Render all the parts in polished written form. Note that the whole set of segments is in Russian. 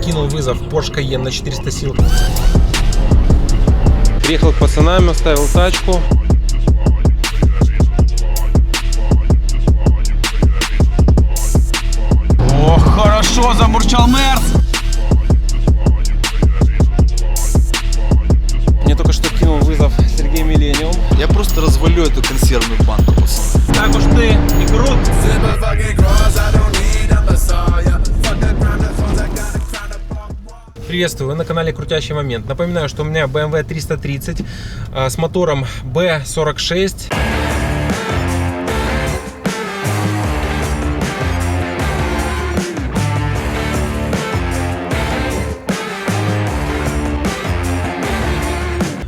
кинул вызов Porsche Cayenne на 400 сил. Приехал к пацанам, оставил тачку. О, хорошо, замурчал Мерс. Мне только что кинул вызов Сергей Миллениум. Я просто развалю эту консервную банку, пацаны. Так уж ты и крут. Приветствую, вы на канале Крутящий Момент. Напоминаю, что у меня BMW 330 с мотором B46.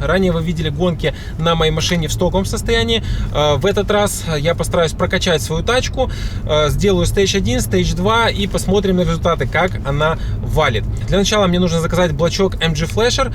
Ранее вы видели гонки на моей машине в стоковом состоянии. В этот раз я постараюсь прокачать свою тачку, сделаю Stage 1, Stage 2 и посмотрим на результаты, как она валит. Для начала мне нужно заказать блочок MG Flasher,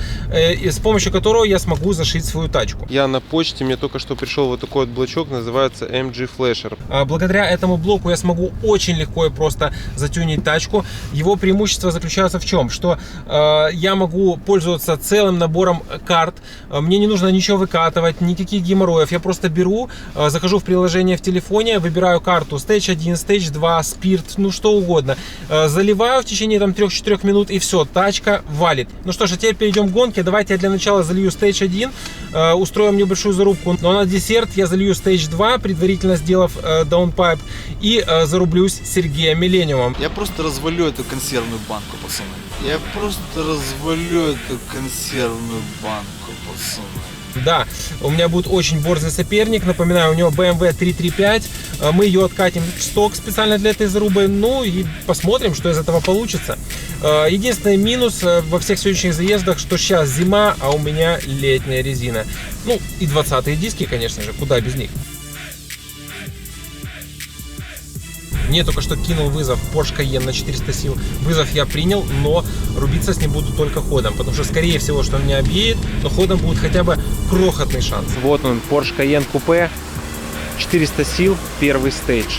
с помощью которого я смогу зашить свою тачку. Я на почте, мне только что пришел вот такой вот блочок, называется MG Flasher. Благодаря этому блоку я смогу очень легко и просто затюнить тачку. Его преимущество заключается в чем? Что я могу пользоваться целым набором карт. Мне не нужно ничего выкатывать, никаких геморроев. Я просто беру, захожу в приложение в телефоне, выбираю карту Stage 1, Stage 2, спирт, ну что угодно. Заливаю в течение там 3-4 минут и все, тачка валит. Ну что ж, а теперь перейдем к гонке. Давайте я для начала залью Stage 1, устроим небольшую зарубку. Но на десерт я залью Stage 2, предварительно сделав даунпайп, и зарублюсь Сергеем Миллениумом. Я просто развалю эту консервную банку, пацаны. Я просто развалю эту консервную банку, пацаны. Да, у меня будет очень борзый соперник. Напоминаю, у него BMW 335. Мы ее откатим в сток специально для этой зарубы. Ну и посмотрим, что из этого получится. Единственный минус во всех сегодняшних заездах, что сейчас зима, а у меня летняя резина. Ну и 20-е диски, конечно же, куда без них. Мне только что кинул вызов Porsche Cayenne на 400 сил. Вызов я принял, но рубиться с ним буду только ходом. Потому что, скорее всего, что он меня объедет, но ходом будет хотя бы крохотный шанс. Вот он, Porsche Cayenne купе, 400 сил, первый стейдж.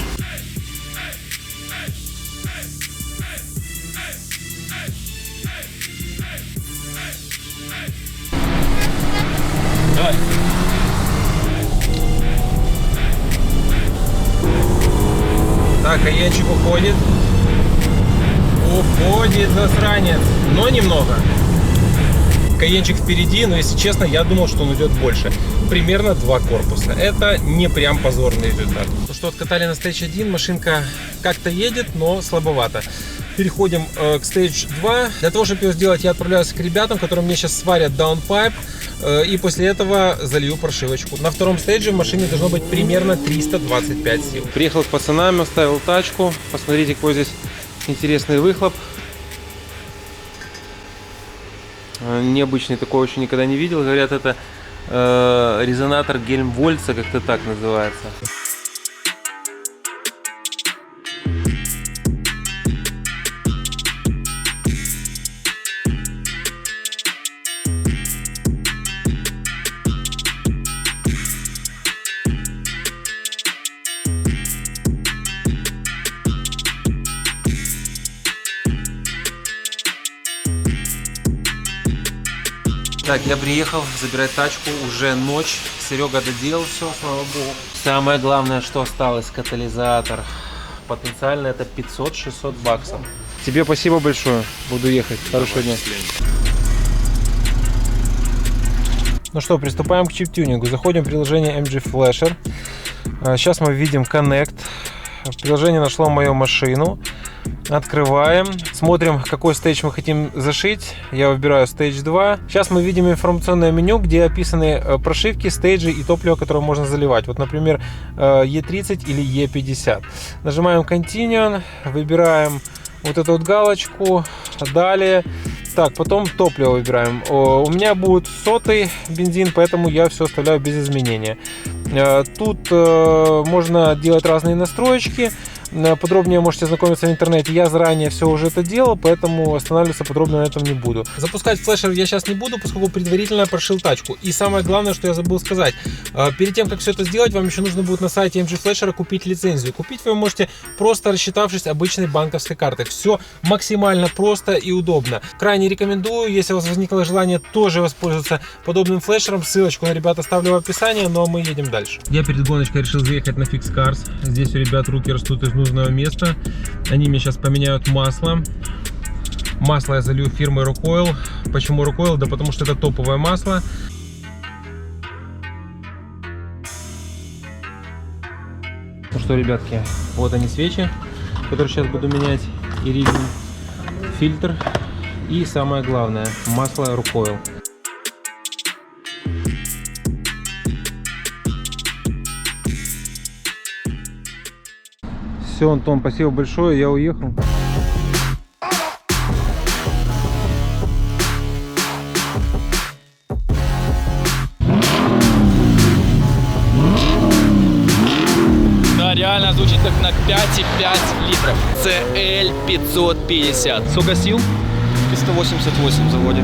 Давай. Так, Каенчик уходит. Уходит засранец. Но немного. Каенчик впереди, но если честно, я думал, что он идет больше. Примерно 2 корпуса. Это не прям позорный результат. Ну что, откатали на Stage 1. Машинка как-то едет, но слабовато. Переходим к Stage 2. Для того, чтобы его сделать, я отправляюсь к ребятам, которые мне сейчас сварят даунпайп. И после этого залью прошивочку. На втором стейдже в машине должно быть примерно 325 сил. Приехал к пацанам, оставил тачку. Посмотрите, какой здесь интересный выхлоп. Необычный, такой еще никогда не видел. Говорят, это резонатор Гельмвольца, как-то так называется. Так, я приехал забирать тачку, уже ночь, Серега доделал все, слава богу. Самое главное, что осталось, катализатор. Потенциально это 500-600 баксов. Тебе спасибо большое, буду ехать. Хорошего дня. Ну что, приступаем к чип-тюнингу. Заходим в приложение MG Flasher. Сейчас мы видим Connect. Приложение нашло мою машину. Открываем, смотрим, какой стейдж мы хотим зашить. Я выбираю Stage 2. Сейчас мы видим информационное меню, где описаны прошивки, стейджи и топливо, которое можно заливать. Вот, например, E30 или E50. Нажимаем Continue, выбираем вот эту вот галочку. Далее. Так, потом топливо выбираем. У меня будет 100-й бензин, поэтому я все оставляю без изменения. Тут можно делать разные настроечки. подробнее можете ознакомиться в интернете. Я заранее все уже это делал, поэтому останавливаться подробно на этом не буду. Запускать флешер я сейчас не буду, поскольку предварительно прошил тачку. И самое главное, что я забыл сказать. Перед тем, как все это сделать, вам еще нужно будет на сайте MG Flasher купить лицензию. Купить вы можете просто рассчитавшись обычной банковской картой. Все максимально просто и удобно. Крайне рекомендую, если у вас возникло желание тоже воспользоваться подобным флешером. Ссылочку на ребят оставлю в описании, но мы едем дальше. Я перед гоночкой решил заехать на Fix Cars. Здесь у ребят руки растут из нужного места. Они мне сейчас поменяют масло. Масло я залью фирмы Rocoil. Почему Rocoil? Да потому что это топовое масло. Ну что, ребятки, вот они свечи, которые сейчас буду менять. Iridium фильтр. И самое главное, масло Rocoil. Все, Антон, спасибо большое, я уехал. Да, реально звучит как на 5,5 литров. CL 550. Сколько сил? 388 в заводе.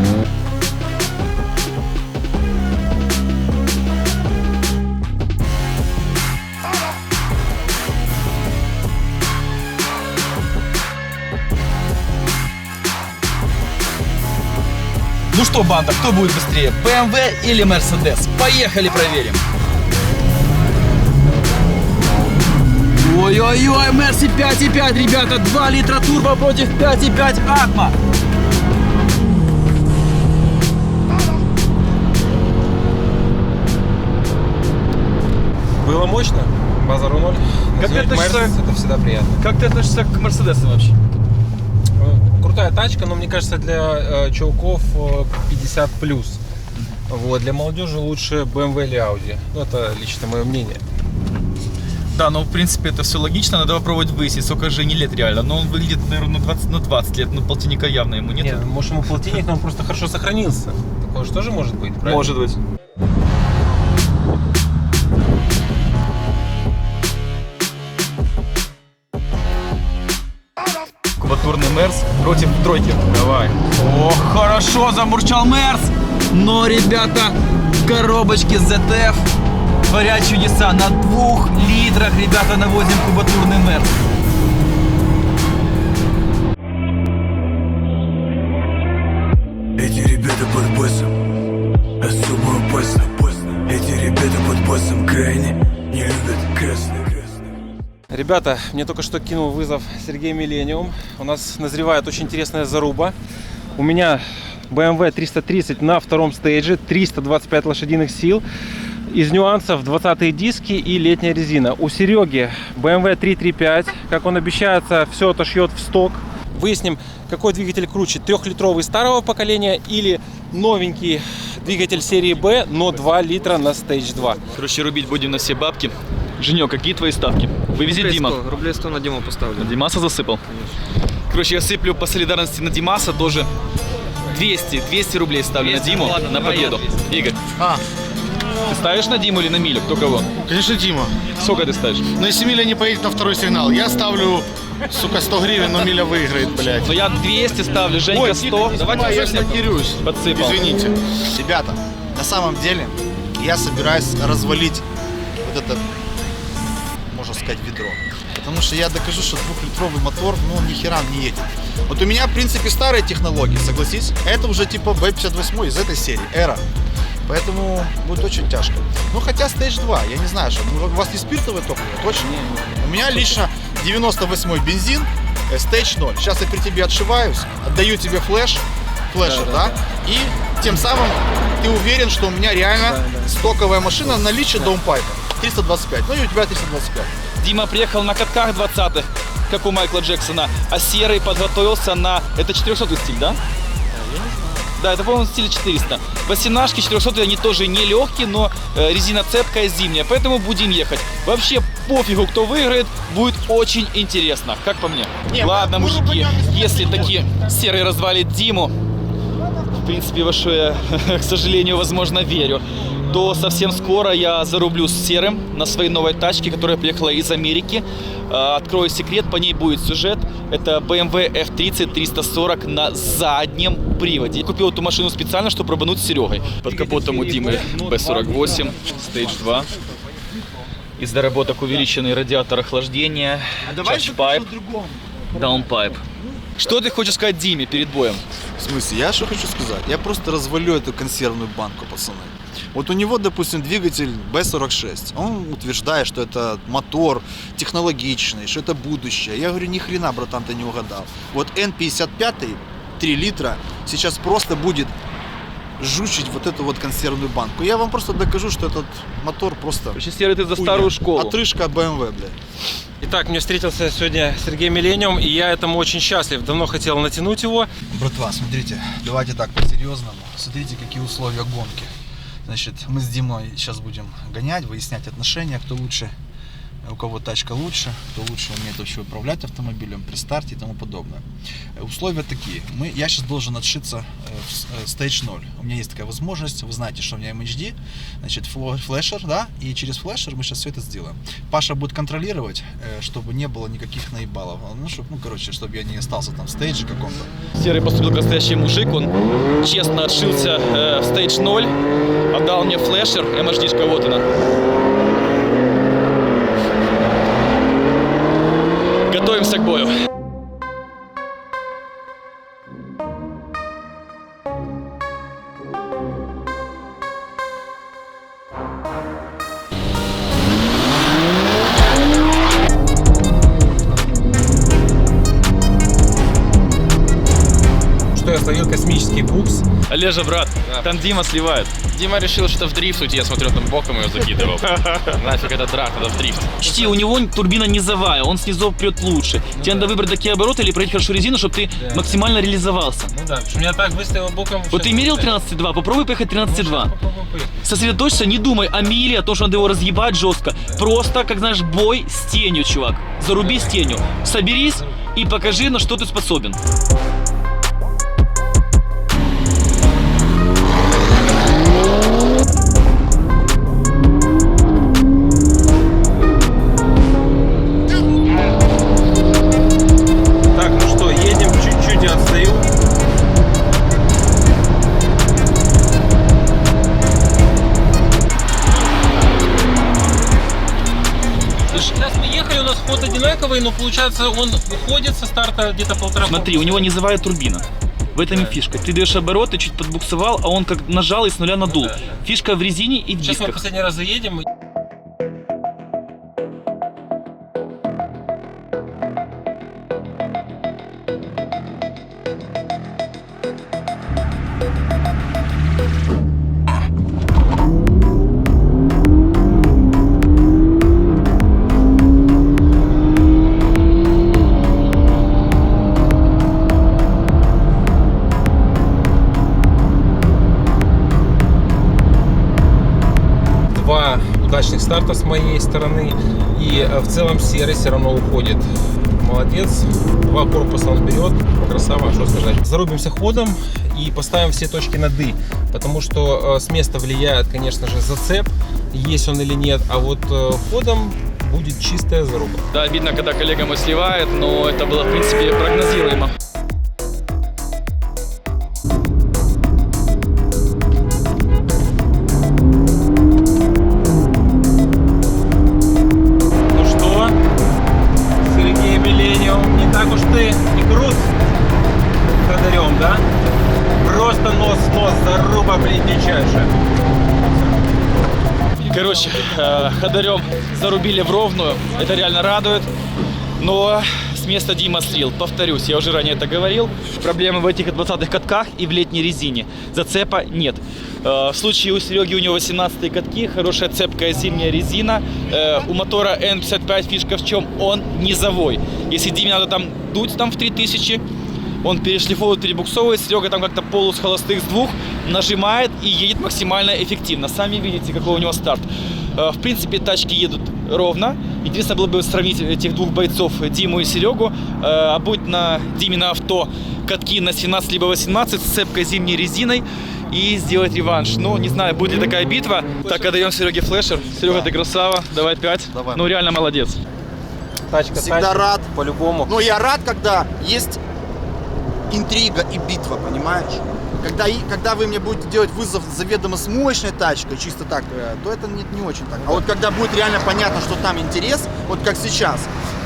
Ну что, банда, кто будет быстрее, BMW или Mercedes? Поехали проверим. Ой-ой-ой, Мерси 5,5, ребята, 2 литра турбо против 5,5 Atma. Было мощно, базару ноль. Как ты относишься- Это всегда приятно. Как ты относишься к Мерседесу вообще? Крутая тачка, но мне кажется, для чуваков 50+. Вот, для молодежи лучше BMW или Audi. Ну, это лично мое мнение. Да, ну в принципе это все логично, надо попробовать выяснить, сколько же не лет реально. Но он выглядит, наверное, на 20 лет, но полтинника явно ему нет. Нет, может ему полтинник, но он просто хорошо сохранился. Такое же тоже может быть, правильно? Может быть. Кубатурный Мерс против тройки. Давай. О, хорошо замурчал Мерс. Но, ребята, коробочки ZF творят чудеса. На 2 литрах, ребята, наводим кубатурный Мерс. Эти ребята под боссом особо опасно. Эти ребята под боссом крайне не любят красный. Ребята, мне только что кинул вызов Сергей Миллениум. У нас назревает очень интересная заруба. У меня BMW 330 на втором стейдже, 325 лошадиных сил. Из нюансов 20-е диски и летняя резина. У Сереги BMW 335, как он обещается, все отошьет в сток. Выясним, какой двигатель круче, 3-литровый старого поколения или новенький двигатель серии B, но 2 литра на Stage 2. Короче, рубить будем на все бабки. Женек, какие твои ставки? Вывези Дима. Рублей 100 на Диму поставлю. На Димаса засыпал? Короче, я сыплю по солидарности на Димаса тоже 200 рублей ставлю на Диму, на победу. Игорь, ты ставишь на Диму или на Милю? Кто кого? Конечно, Дима. Сколько ты ставишь? Но если Миля не поедет на второй сигнал, я ставлю, сука, 100 гривен, но Миля выиграет, блядь. Ну я 200 ставлю, Женька 100. Давайте я смонтируюсь. Подсыпал. Извините. Ребята, на самом деле я собираюсь развалить вот это, можно сказать, ведро. Потому что я докажу, что 2-литровый мотор, ну, ни хера не едет. Вот у меня, в принципе, старые технологии, согласись. Это уже типа B58 из этой серии, Эра. Поэтому будет очень тяжко. Ну, хотя Stage 2, я не знаю, что. Ну, у вас не спиртовое топливо, точно? У меня лично 98-й бензин, Stage 0. Сейчас я при тебе отшиваюсь, отдаю тебе флешер, да? И тем самым ты уверен, что у меня реально стоковая машина наличие даунпайпа. 325, ну и у тебя 325. Дима приехал на катках 20-х, как у Майкла Джексона, а Серый подготовился на... Это 400-й стиль, да? Да, это, по-моему, стиль 400. 18-шки 400-е, они тоже не легкие, но резина цепкая, зимняя, поэтому будем ехать. Вообще пофигу, кто выиграет, будет очень интересно, как по мне. Ладно, мужики, если таки Серый развалит Диму, в принципе, во что я, к сожалению, возможно, верю, то совсем скоро я зарублю с Серым на своей новой тачке, которая приехала из Америки. Открою секрет, по ней будет сюжет. Это BMW F30 340 на заднем приводе. Я купил эту машину специально, чтобы пробануть с Серегой. Под капотом у Димы B48, Stage 2. Из доработок увеличенный радиатор охлаждения, charge-pipe, downpipe. Что ты хочешь сказать Диме перед боем? В смысле, я что хочу сказать? Я просто развалю эту консервную банку, пацаны. Вот у него, допустим, двигатель B46. Он утверждает, что это мотор технологичный, что это будущее. Я говорю, ни хрена, братан, ты не угадал. Вот N55, 3 литра, сейчас просто будет жучить вот эту вот консервную банку. Я вам просто докажу, что этот мотор просто... Короче, Серый, ты за хуйня. старую школу. Отрыжка от BMW, блядь. Итак, мне встретился сегодня Сергей Миллениум, и я этому очень счастлив. Давно хотел натянуть его. Братва, смотрите, давайте так, по-серьезному. Смотрите, какие условия гонки. Значит, мы с Димой сейчас будем гонять, выяснять отношения, кто лучше, у кого тачка лучше, кто лучше умеет вообще управлять автомобилем при старте и тому подобное. Условия такие. Я сейчас должен отшиться в Stage 0. У меня есть такая возможность. Вы знаете, что у меня MHD, значит, флешер, да, и через флешер мы сейчас все это сделаем. Паша будет контролировать, чтобы не было никаких наебалов. Ну, чтобы, короче, чтобы я не остался там в стейдже каком-то. Серый поступил как настоящий мужик, он честно отшился в Stage 0, отдал мне флешер, MHD-шка, вот она. Готовимся к бою. Что я словил космический букс. Олежа, брат, там Дима сливает. Дима решил, что в дрифт уйти, я смотрю, там боком ее закидывал. Нафиг этот драк, надо в дрифт. Учти, у него турбина низовая, он снизу прет лучше. Тебе надо выбрать такие обороты или проехать хорошо резину, чтобы ты максимально реализовался. Ну да, потому что меня так выставило боком. Вот ты мерил 13,2, попробуй поехать 13,2. Сосредоточься, не думай о миле, о том, что надо его разъебать жестко. Просто, как знаешь, бой с тенью, чувак. Заруби с тенью. Соберись и покажи, на что ты способен. Так, ну что, едем, чуть-чуть я отстаю. Сейчас мы ехали, у нас ход одинаковый, но получается он уходит со старта где-то полтора. Смотри, у него низовая турбина. В этом и фишка. Ты даешь обороты, чуть подбуксовал, а он как нажал и с нуля надул. Фишка в резине и в Сейчас мы дисках. последний раз заедем. Два удачных старта с моей стороны, и в целом Серый все равно уходит. Молодец, два корпуса он берет, красава, что сказать. Зарубимся ходом и поставим все точки над «и», потому что с места влияет, конечно же, зацеп, есть он или нет, а вот ходом будет чистая заруба. Да, видно, когда коллега мой сливает, но это было, в принципе, прогнозируемо. Ну что, Сергей Миллениум, не так уж ты и крут ходорем, да? Просто нос-нос, заруба, блин, дичайшая. Короче, ходорем зарубили в ровную, это реально радует, но с места Дима слил. Повторюсь, я уже ранее это говорил, проблемы в этих 20-х катках и в летней резине, зацепа нет. В случае у Сереги, у него 18-е катки, хорошая цепкая зимняя резина, у мотора N55 фишка в чем? Он низовой. Если Диме надо там дуть там в 3000, он перешлифовывает, перебуксовывает, Серега там как-то полу с холостых с двух нажимает и едет максимально эффективно. Сами видите, какой у него старт. В принципе, тачки едут ровно. Интересно было бы сравнить этих двух бойцов, Диму и Серегу. А будь на Диме на авто катки на 17 либо 18 с цепкой зимней резиной и сделать реванш. Ну, не знаю, будет ли такая битва. Так, отдаем Сереге флешер. Серега, ты красава, давай 5. Давай. Ну, реально молодец. Тачка, Всегда тачка, рад. по-любому. Но я рад, когда есть интрига и битва, понимаешь? Когда вы мне будете делать вызов заведомо с мощной тачкой, чисто так, то это не очень так. А вот когда будет реально понятно, что там интерес, вот как сейчас,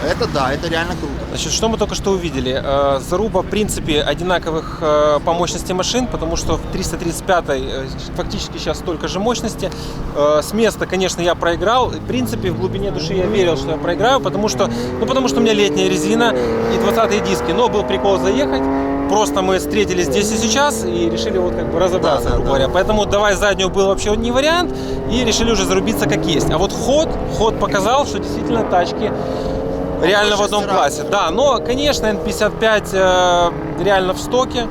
это да, это реально круто. Значит, что мы только что увидели? Заруба, в принципе, одинаковых по мощности машин, потому что в 335-й фактически сейчас столько же мощности. С места, конечно, я проиграл. В принципе, в глубине души я верил, что я проиграю, потому что у меня летняя резина и 20-е диски. Но был прикол заехать. Просто мы встретились здесь и сейчас и решили вот как бы разобраться, грубо говоря. Поэтому давай заднюю был вообще не вариант и решили уже зарубиться как есть. А вот ход показал, что действительно тачки реально в одном классе. Да, но, конечно, N55 реально в стоке.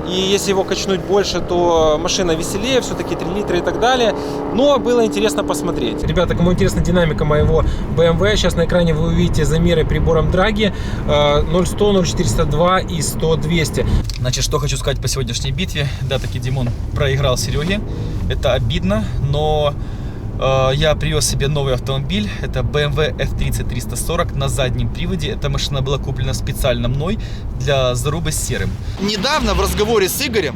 И если его качнуть больше, то машина веселее, все-таки 3 литра и так далее. Но было интересно посмотреть. Ребята, кому интересна динамика моего BMW, сейчас на экране вы увидите замеры прибором Драги 0100, 0402 и 100-200. Значит, что хочу сказать по сегодняшней битве. Да, таки Димон проиграл Сереге. Это обидно, но я привез себе новый автомобиль. Это BMW F30 340 на заднем приводе. Эта машина была куплена специально мной для зарубы с серым. Недавно в разговоре с Игорем,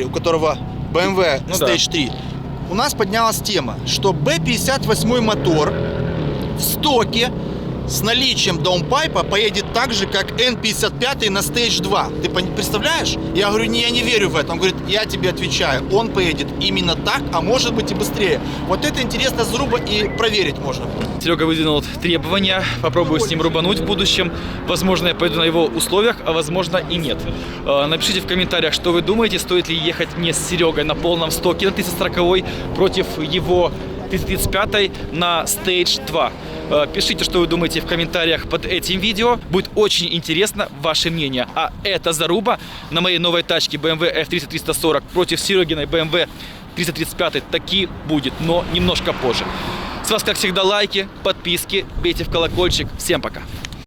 у которого BMW Stage 3, у нас поднялась тема, что B58 мотор в стоке с наличием даунпайпа поедет так же, как N55 на Stage 2. Ты представляешь? Я говорю, я не верю в это. Он говорит, я тебе отвечаю, он поедет именно так, а может быть и быстрее. Вот это интересная заруба и проверить можно. Серега выдвинул требования, попробую с ним рубануть в будущем. Возможно, я пойду на его условиях, а возможно и нет. Напишите в комментариях, что вы думаете, стоит ли ехать мне с Серегой на полном стоке на 340 против его 335 на Stage 2. Пишите, что вы думаете в комментариях под этим видео. Будет очень интересно ваше мнение. А эта заруба на моей новой тачке BMW F30 340 против Серегиной BMW 335 таки будет, но немножко позже. С вас, как всегда, лайки, подписки, бейте в колокольчик. Всем пока!